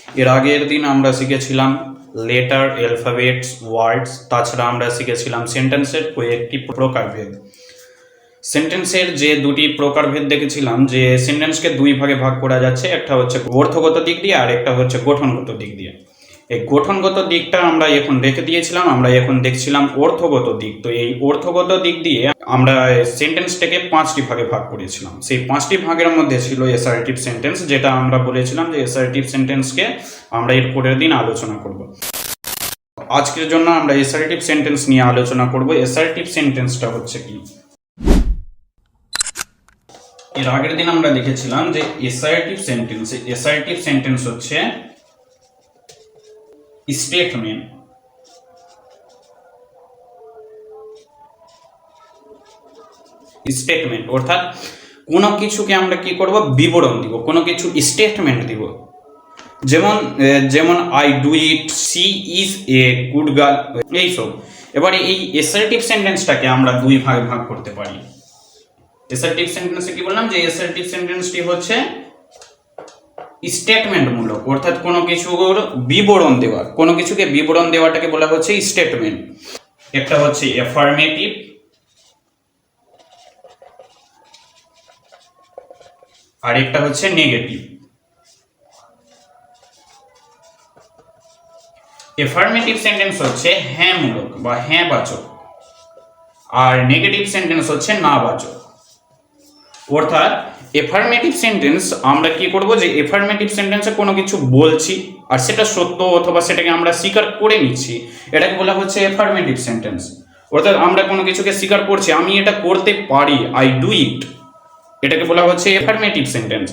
এর আগের দিন আমরা শিখেছিলাম লেটার, অ্যালফাবেটস, ওয়ার্ডস, তাছাড়া আমরা শিখেছিলাম সেন্টেন্সের কয়েকটি প্রকারভেদ। সেন্টেন্সের যে দুটি প্রকারভেদ দেখেছিলাম, যে সেন্টেন্সকে দুই ভাগে ভাগ করা যাচ্ছে, একটা হচ্ছে অর্থগত দিক দিয়ে আর একটা হচ্ছে গঠনগত দিক দিয়ে। এই গঠনগত দিকটা আমরা এখন রেখে দিয়েছিলাম, আমরা এখন দেখছিলাম অর্থগত দিক। তো এই অর্থগত দিক দিয়ে আমরা সেন্টেন্সটাকে 5টি ভাগে ভাগ করেছিলাম। সেই 5টি ভাগের মধ্যে ছিল অ্যাসার্টিভ সেন্টেন্স, যেটা আমরা বলেছিলাম যে অ্যাসার্টিভ সেন্টেন্সকে আমরা এর পরের দিন আলোচনা করব। আজকের জন্য আমরা অ্যাসার্টিভ সেন্টেন্স নিয়ে আলোচনা করব। অ্যাসার্টিভ সেন্টেন্সটা হচ্ছে কি? এর আগের দিন আমরা দেখেছিলাম যে অ্যাসার্টিভ সেন্টেন্স হচ্ছে স্টেটমেন্ট, অর্থাৎ কোনো কিছুকে আমরা কি করব, বিবরণ দিব, কোনো কিছু স্টেটমেন্ট দিব। যেমন I do it, she is a good girl, এইসব। এবারে এই অ্যাসার্টিভ সেন্টেন্সটাকে আমরা দুই ভাগে ভাগ করতে পারি। অ্যাসার্টিভ সেন্টেন্সে কি বললাম, যে অ্যাসার্টিভ সেন্টেন্সটি হচ্ছে স্টেটমেন্ট মূলক, অর্থাৎ কোনো কিছুর বিবরণ দেওয়া, কোনো কিছুকে বিবরণ দেওয়াটাকে বলা হচ্ছে স্টেটমেন্ট। একটা হচ্ছে অ্যাফার্মেটিভ, আর একটা হচ্ছে নেগেটিভ। অ্যাফার্মেটিভ সেন্টেন্স হচ্ছে হ্যাঁ মূলক বা হ্যাঁ বাচক, আর নেগেটিভ সেন্টেন্স হচ্ছে না বাচক। অর্থাৎ এফার্মেটিভ সেন্টেন্স আমরা কি করব, যে এফার্মেটিভ সেন্টেন্সে কোনো কিছু বলছি আর সেটা সত্য অথবা সেটাকে আমরা স্বীকার করে নিচ্ছি, এটাকে বলা হচ্ছে এফার্মেটিভ সেন্টেন্স। অর্থাৎ আমরা কোনো কিছুকে স্বীকার করছি, আমি এটা করতে পারি, আই ডু ইট, এটাকে বলা হচ্ছে এফার্মেটিভ সেন্টেন্স।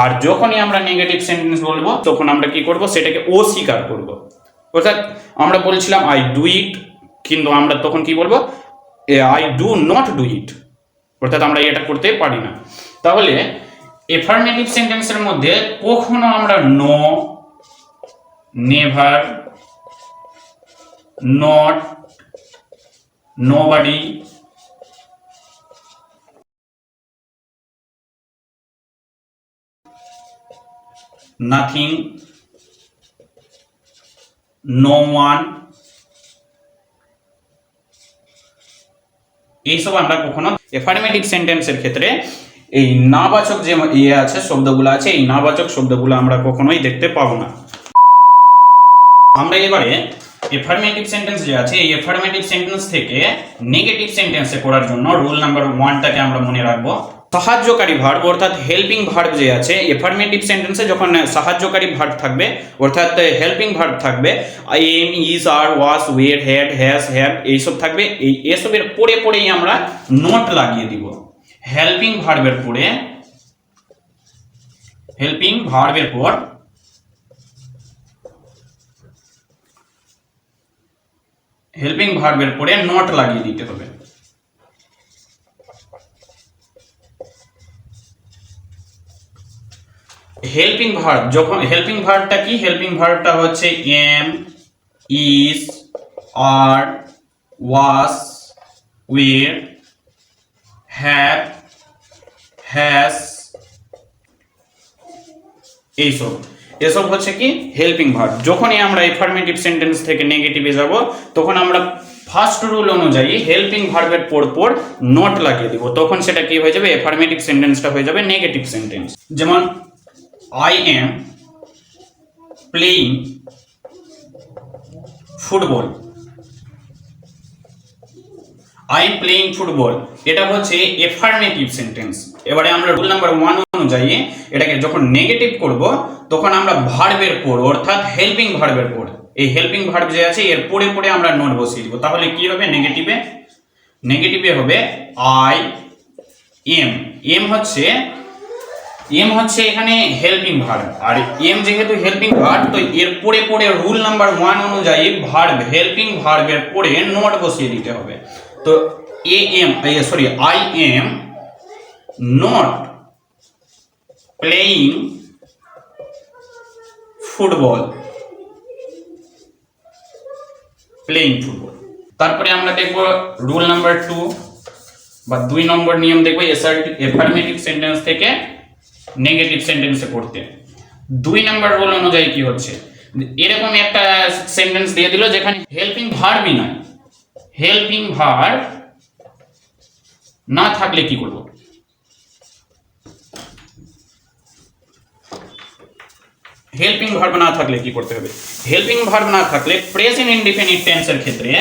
আর যখনই আমরা নেগেটিভ সেন্টেন্স বলবো, তখন আমরা কি করব, সেটাকে অস্বীকার করব। অর্থাৎ আমরা বলছিলাম আই ডু ইট, কিন্তু আমরা তখন কি বলবো, I do not do it, অর্থাৎ আমরা এটা করতে পারি না। তাহলে এফার্মেটিভ সেন্টেন্সের মধ্যে কখনো আমরা no, never, not, nobody, nothing, no one, এইসব আমরা কখনো এফার্মেটিভ সেন্টেন্সের ক্ষেত্রে এই নাবাচক যে আছে, শব্দগুলো আছে, এই নাবাচক শব্দগুলো আমরা কখনোই দেখতে পাবো না। আমরা এবারে এফার্মেটিভ সেন্টেন্স যে আছে, এই এফার্মেটিভ সেন্টেন্স থেকে নেগেটিভ সেন্টেন্সে করার জন্য রুল নাম্বার 1টাকে আমরা মনে রাখবো। সাহায্যকারী ভার্ব অর্থাৎ হেল্পিং ভার্ব যে আছে, এফার্মেটিভ সেন্টেন্সে যখন সাহায্যকারী ভার্ব থাকবে অর্থাৎ হেল্পিং ভার্ব থাকবে, am, is, are, was, were, had, has, have, এইসব থাকবে। এসবের পরেই আমরা নোট লাগিয়ে দিব। হেল্পিং ভার্বের পরে, হেল্পিং ভার্বের পর হেল্পিং ভার্বের পরে নোট লাগিয়ে দিতে হবে। হেল্পিং ভার্ব, যখন হেল্পিং ভার্বটা কি, হেল্পিং ভার্বটা হচ্ছে am, is, are, was, were, have, has, এসব হচ্ছে কি হেল্পিং ভার্ব। যখনই আমরা এফার্মেটিভ সেন্টেন্স থেকে নেগেটিভে যাব, তখন আমরা ফার্স্ট রুল অনুযায়ী হেল্পিং ভার্বের পর নোট লাগিয়ে দিব, তখন সেটা কি হয়ে যাবে, এফার্মেটিভ সেন্টেন্সটা হয়ে যাবে নেগেটিভ সেন্টেন্স। যেমন I am playing football, I am playing football, এটা হচ্ছে এফার্মেটিভ সেন্টেন্স। এবারে আমরা রুল নাম্বার 1 অনুযায়ী এটাকে যখন নেগেটিভ করব, তখন আমরা ভার্বের পর অর্থাৎ হেল্পিং ভার্বের পর, এই হেল্পিং ভার্ব যে আছে এর পরে আমরা নোট বসিয়ে দিব। তাহলে কি হবে, নেগেটিভে হবে I am, এম হচ্ছে এখানে হেল্পিং ভার্ব, আর এম যেহেতু হেল্পিং ভার্ব, তো এর পরে রুল নাম্বার 1 অনুযায়ী ভার্ব, হেল্পিং ভার্বের পরে নোট বসিয়ে দিতে হবে। তো I am not playing football, তারপরে আমরা দেখব রুল নাম্বার 2 বা 2 নম্বর নিয়ম দেখব এফার্মেটিভ সেন্টেন্স থেকে নেগেটিভ সেন্টেন্সে পড়তে। 2 নাম্বার রুল অনুযায়ী কি হচ্ছে, এরকম একটা সেন্টেন্স দিয়ে দিল যেখানে হেল্পিং ভার্বই নয়, হেল্পিং ভার্ব না থাকলে কি করব, হেল্পিং ভার্ব না থাকলে কি করতে হবে, হেল্পিং ভার্ব না থাকলে প্রেজেন্ট ইনডিফিনিট টেন্সের ক্ষেত্রে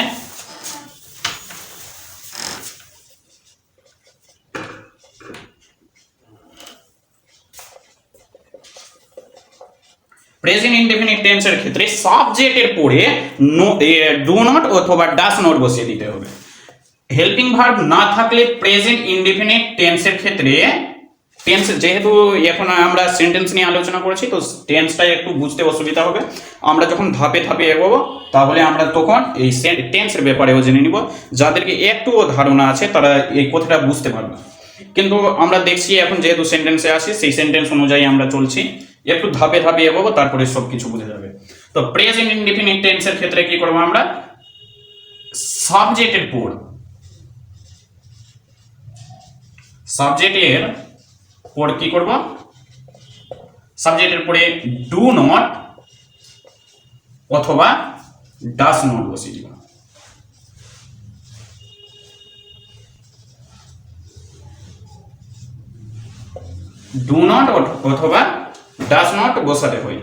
প্রেজেন্ট ইনডিফিনিট টেন্সের ক্ষেত্রে সাবজেক্টের পরে ডু নট অথবা ডাস নট বসিয়ে দিতে হবে। হেল্পিং ভার্ব না থাকলে প্রেজেন্ট ইনডিফিনিট টেন্সের ক্ষেত্রে, টেন্স যেহেতু এখন আমরা সেন্টেন্স নিয়ে আলোচনা করেছি তো টেন্সটা একটু বুঝতে অসুবিধা হবে, আমরা যখন ধাপে ধাপে এগোবো তাহলে আমরা তখন এই টেন্সের ব্যাপারেও জেনে নিব, যাদেরকে একটুও ধারণা আছে তারা এই কথাটা বুঝতে পারবে। কিন্তু আমরা দেখছি এখন যেহেতু সেন্টেন্সে আসি সেই সেন্টেন্স অনুযায়ী আমরা চলছি, একটু ধাপে ধাপে এগোবো তারপরে সব কিছু বুঝে যাবে। তো প্রেজেন্ট ইনডিফিনিট টেন্সের ক্ষেত্রে কি করবো আমরা, সাবজেক্টের পর, সাবজেক্টের পর কি করব, সাবজেক্টের পরে ডু নট অথবা ডাস নট বসিয়ে দিব। ডু নট অথবা ডাস নট বসাতে হয়,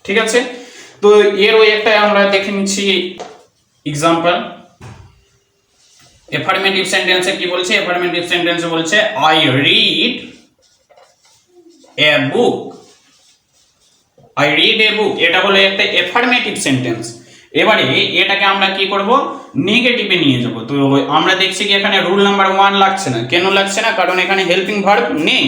ঠিক আছে। তো এরও একটা আমরা দেখে নিচ্ছি এক্সাম্পল। এফার্মেটিভ সেন্টেন্সে কি বলছে, এফার্মেটিভ সেন্টেন্সে বলছে I read a book, I read a book, এটা হলো একটা এফার্মেটিভ সেন্টেন্স। এবারে এটাকে আমরা কি করব, নেগেটিভে নিয়ে যাব। তো আমরা দেখছি কি এখানে রুল নাম্বার 1 লাগছে না, কেন লাগছে না, কারণ এখানে হেল্পিং ভার্ব নেই।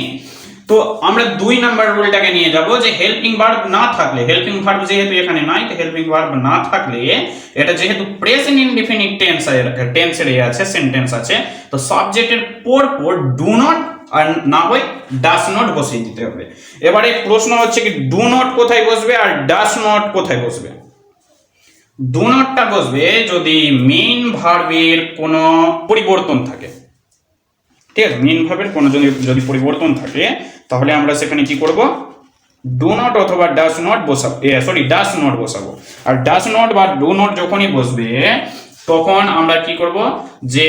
তো আমরা 2 নাম্বার রুলটাকে নিয়ে যাব যে হেল্পিং ভার্ব না থাকলে, হেল্পিং ভার্ব যেহেতু এখানে নাই তো হেল্পিং ভার্ব না থাকলে এটা যেহেতু প্রেজেন্ট ইনডিফিনিট টেন্সের আছে, সেন্টেন্স আছে, তো সাবজেক্টের পর ডু নট আর না হয় ডাস নট বসিয়ে দিতে হবে। এবারে প্রশ্ন হচ্ছে কি ডু নট কোথায় বসবে আর ডাস নট কোথায় বসবে। ডু নটটা বসবে যদি মেইন ভার্বের কোনো পরিবর্তন থাকে, ঠিক আছে, মেইন ভার্বের কোনো যদি পরিবর্তন থাকে তাহলে আমরা সেখানে কি করব, ডু নট অথবা ডাস নট বসাবো, ডাস নট বসাবো। আর ডাস নট বা ডু নট যখনই বসবে তখন আমরা কি করব, যে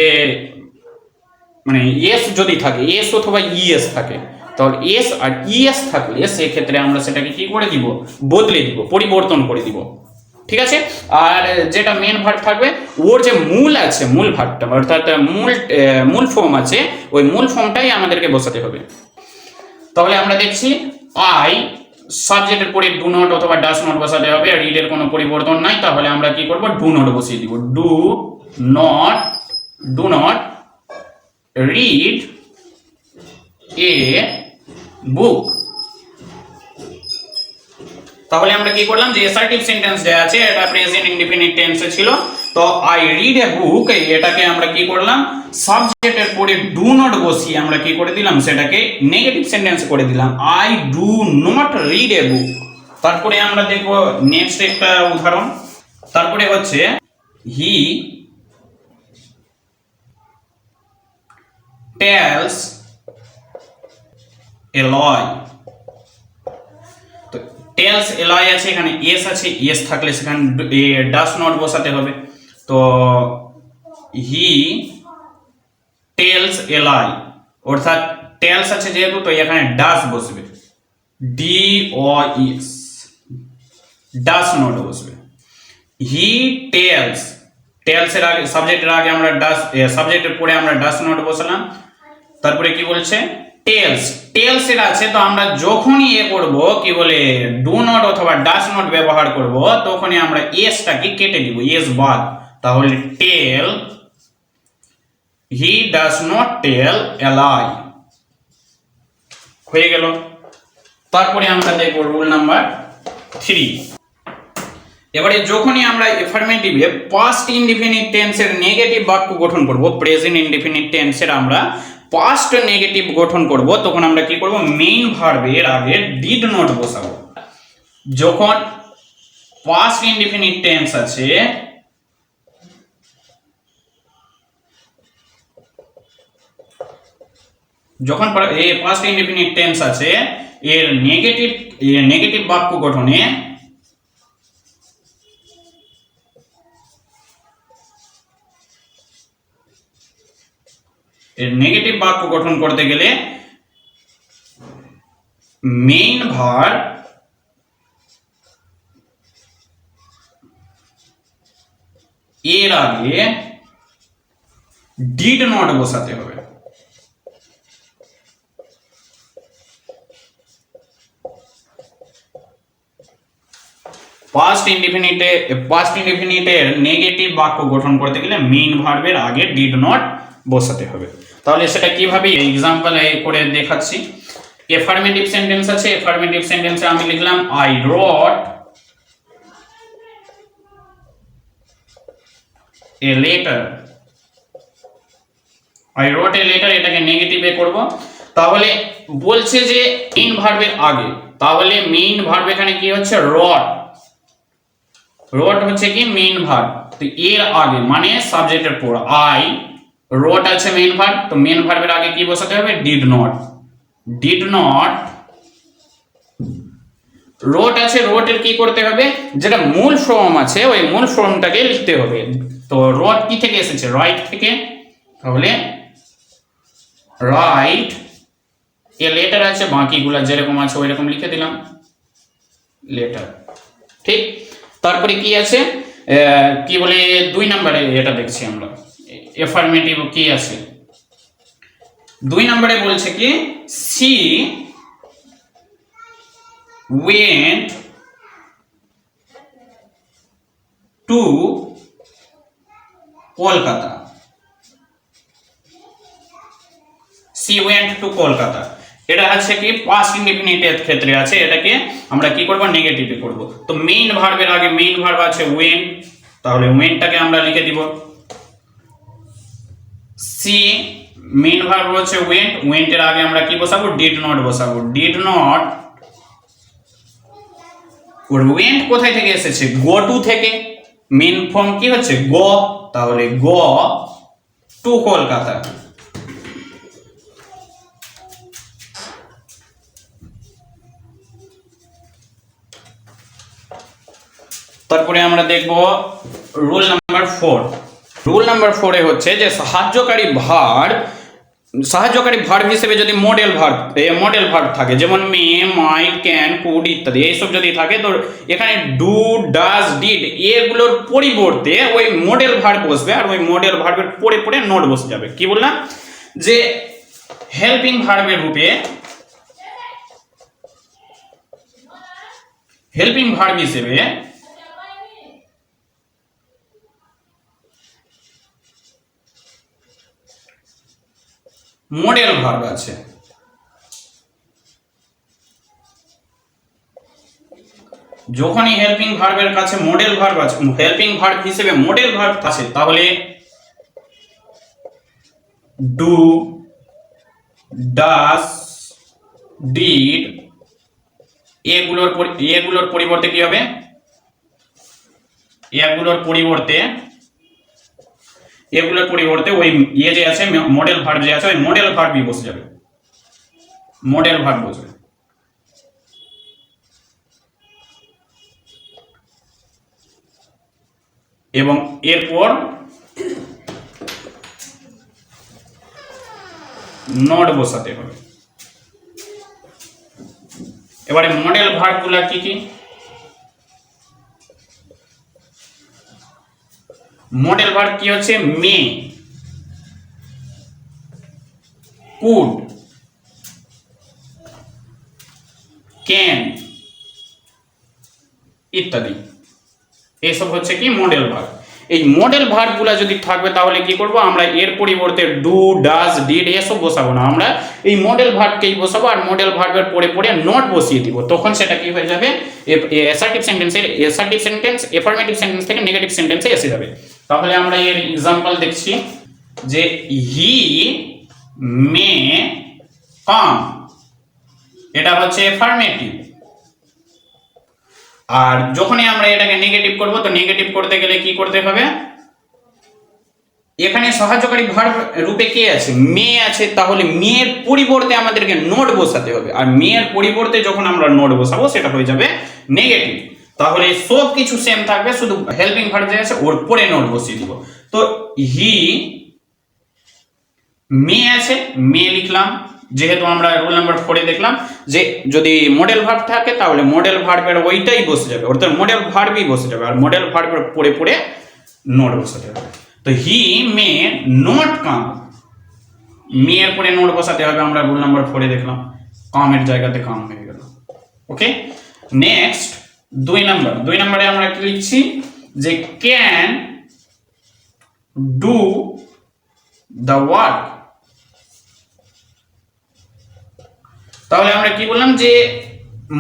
মানে এস যদি থাকে, এস অথবা ইএস থাকে, তাহলে এস আর ইএস থাকলে সেক্ষেত্রে আমরা সেটাকে কি করে দিব, বদলে দিব, পরিবর্তন করে দিব, ঠিক আছে। আর যেটা মেন ভার্ব থাকবে ওর যে মূল আছে, মূল ভার্বটা অর্থাৎ মূল ফর্ম আছে, ওই মূল ফর্মটাই আমাদেরকে বসাতে হবে। তাহলে আমরা দেখছি আই সাবজেক্টের পরে ডু নট অথবা ডাস নট বসাতে হবে, আর রিডের কোনো পরিবর্তন নাই, তাহলে আমরা কি করব, ডু নট বসিয়ে দিব। ডু নট রিড এ বুক। তাহলে আমরা কি করলাম, যে অ্যাসার্টিভ সেন্টেন্স যে আছে এটা প্রেজেন্ট ইনডিফিনিট টেন্সে ছিল, তো আই রিড এ বুক এটাকে আমরা কি করলাম, সাবজেক্টের পরে ডু নট বসিয়ে আমরা কি করে দিলাম, সেটাকে নেগেটিভ সেন্টেন্স করে দিলাম, I do not read a book. তারপরে আমরা দেখব নেক্সট একটা উদাহরণ, তারপরে হচ্ছে হি টেলস এ লাই। তো টেলস এ লাই আছে, এখানে এস আছে, এস থাকলে সেখানে ডাস নট বসাতে হবে। তো হি টেলস এ লাই, অর্থাৎ টেলস আছে যেহেতু তো এখানে ডাস বসবে, D O S, does not বসবে। হি টেলস, টেলস এর আগে সাবজেক্টের আগে আমরা ডাস, সাবজেক্টের পরে আমরা ডাস নট বসালাম। তারপরে কি বলছে, টেলস, টেলস এর আছে, তো আমরা যখনই করব কি বলে ডু নট অথবা ডাস নট ব্যবহার করব তখনই আমরা এসটাকে কেটে দিব, এস বাদ, তাহলে টেল, হি ডাস নট টেল এ লাই হয়ে গেল। তারপরে আমরা দেখব রুল নাম্বার 3। এবারে যখনই আমরা এফার্মেটিভে পাস্ট ইনডিফিনিট টেন্সের নেগেটিভ বাক্য গঠন করব, প্রেজেন্ট ইনডিফিনিট টেন্সের আমরা পাস্ট নেগেটিভ গঠন করব, তখন আমরা কি করব, মেইন ভার্বের আগে ডিড নট বসাবো। যখন পাস্ট ইনডিফিনিট টেন্স আছে, যখন পাস্ট ইনডিফিনিট টেন্স আছে এর নেগেটিভ নেগেটিভ বাক্য গঠনে নেগেটিভ বাক্য গঠন করতে গেলে মেইন ভার্ব এর আগে ডিড নট বসাতে হবে। পাস্ট ইনডিফিনিটের নেগেটিভ বাক্য গঠন করতে গেলে মেইন ভার্বের আগে ডিড নট বসাতে হবে। তাহলে সেটা কিভাবে এক্সাম্পল করে দেখাচ্ছি। এফার্মেটিভ সেন্টেন্স আছে, এফার্মেটিভ সেন্টেন্সে আমি লিখলাম I wrote a letter. I wrote a letter, এটাকে নেগেটিভে করব। তাহলে বলছে যে মেইন ভার্বের আগে, তাহলে মেইন ভার্ব এখানে কি হচ্ছে রট। রট হচ্ছে কি মেইন ভার্ব, তো এর আগে মানে সাবজেক্টের পর আই রট আছে মেইন ভার্ব, তো মেইন ভার্বের আগে কি বসাতে হবে ডিড নট। ডিড নট রট আছে, রটের কি করতে হবে যেটা মূল ফর্ম আছে ওই মূল ফর্মটাকে লিখতে হবে। তো রট কি থেকে এসেছে রাইট থেকে, তাহলে রাইট এ লেটার আছে, বাকিগুলা যেরকম আছে ওই রকম লিখে দিলাম লেটার। ঠিক, তারপরে কি আছে কি বলে 2 নম্বরে এটা দেখছি আমরা এফার্মেটিভ কি আছে। 2 নম্বরে বলছে কি she went to Kolkata. She went to Kolkata, এটা আছে কি পাস্ট ইনডিফিনিটের ক্ষেত্রে আছে, এটাকে আমরা কি করব নেগেটিভে করব। তো মেইন ভার্বের আগে মেইন ভার্ব আছে ওয়েন্ট, তাহলে ওয়েন্টটাকে আমরা লিখে দিব সি। মেইন ভার্ব হচ্ছে ওয়েন্ট, ওয়েন্টের আগে আমরা কি বসাবো ডিড নট বসাবো। ডিড নট, ওয়েন্ট কোথায় থেকে এসেছে গো টু থেকে, মেইন ফর্ম কি হচ্ছে গো, তাহলে গো টু কলকাতা। তারপরে আমরা দেখব রুল নাম্বার 4। রুল নাম্বার 4 এ হচ্ছে যে সাহায্যকারী ভার্ব হিসেবে যদি মডেল ভার্ব থাকে, যেমন মে, মাইট, ক্যান, কুড ইত্যাদি এইসব যদি থাকে, তো এখানে ডু, ডাজ, ডিড এগুলোর পরিবর্তে ওই মডেল ভার্ব বসবে, আর ওই মডেল ভার্বের পরে পরে নোট বসে যাবে। কি বললাম যে হেল্পিং ভার্বের রূপে হেল্পিং ভার্ব হিসেবে মডেল ভার্ব আছে। যখনই হেল্পিং ভার্বের কাছে মডেল ভার্ব আছে, হেল্পিং ভার্ব হিসেবে মডেল ভার্ব আছে, তাহলে ডু, ডাস, ডিড এগুলোর পরিবর্তে কি হবে, এগুলোর পরিবর্তে ওই যে আছে মডেল ভার্ব যে আছে ওই মডেল ভার্বই বসে যাবে, মডেল ভার্ব বসবে। এবং এরপর নট বসাতে হবে। এবারে মডেল ভার্বগুলো কি কি, মডেল ভার্ব কি হচ্ছে মে, কুড, ক্যান ইত্যাদি এইসব হচ্ছে কি মডেল ভার্ব। এই মডেল ভার্বগুলো যদি থাকবে তাহলে কি করব আমরা এর পরিবর্তে ডু, ডাজ, ডিড এসব বসাবো না, আমরা এই মডেল ভার্বকেই বসাবো, আর মডেল ভার্বের পরে পরে নট বসিয়ে দিব। তখন সেটা কি হয়ে যাবে অ্যাসার্টিভ সেন্টেন্স এফার্মেটিভ সেন্টেন্স থেকে নেগেটিভ সেন্টেন্সে এসে যাবে। তাহলে আমরা এর एग्जांपल দেখছি যে হি মে কাম, এটা হচ্ছে এফার্মেটিভ। আর যখনই আমরা এটাকে নেগেটিভ করব, তো নেগেটিভ করতে গেলে কি করতে হবে এখানে সাহায্যকারী ভার্ব রূপে কে আছে, মে আছে, তাহলে মেয়ের পরিবর্তে আমাদেরকে নোট বসাতে হবে, আর মেয়ের পরিবর্তে যখন আমরা নোট বসাবো সেটা হয়ে যাবে নেগেটিভ। তাহলে সব কিছু সেম থাকবে, শুধু হেল্পিং ভার্ব যে আছে ওর পরে নোট বসিয়ে দিব। তো হি মে আছে, মে লিখলাম, যেহেতু আমরা রুল নাম্বার 4 দেখলাম যে যদি মডেল ভার্ব থাকে তাহলে মডেল ভার্বের ওইটাই বসে যাবে, অর্থাৎ মডেল ভার্বই বসে যাবে, আর মডেল ভার্বের পরে পরে নোট বসাতে হবে। তো হি মে নট কাম, মে এর পরে নোট বসাতে হবে, আমরা রুল নাম্বার 4 দেখলাম, কামের জায়গাতে কাম হয়ে গেল। ওকে, নেক্সট 2 নম্বরে আমরা কি লিখছি যে ক্যান ডু দ্য ওয়ার্ক। তাহলে আমরা কি বললাম যে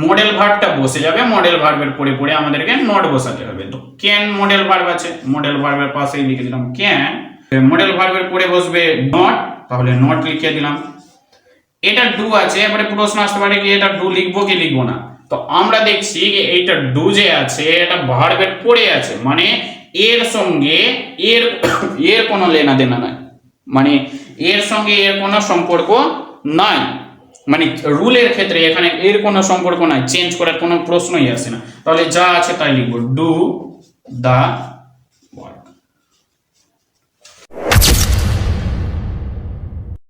মডেল ভার্বটা বসে যাবে, মডেল ভার্বের পরে পরে আমাদেরকে নট বসাতে হবে। তো ক্যান মডেল ভার্ব আছে, মডেল ভার্বের পাশেই লিখে দিলাম ক্যান, মডেল ভার্বের পরে বসবে নট, তাহলে নট লিখে দিলাম। এটা ডু আছে, এবারে প্রশ্ন আসতে পারে কি এটা ডু লিখবো কি লিখবো না। তো আমরা দেখছি যে এইটা ডু যে আছে এটা ভার্বের পরে আছে, মানে এর সঙ্গে এর কোনো লেনা দেনা নাই, মানে এর সঙ্গে এর কোনো সম্পর্ক নাই, মানে রুলের ক্ষেত্রে এখানে এর কোনো সম্পর্ক নাই, চেঞ্জ করার কোনো প্রশ্নই আসে না। তাহলে যা আছে তাই লিখবো, ডু দা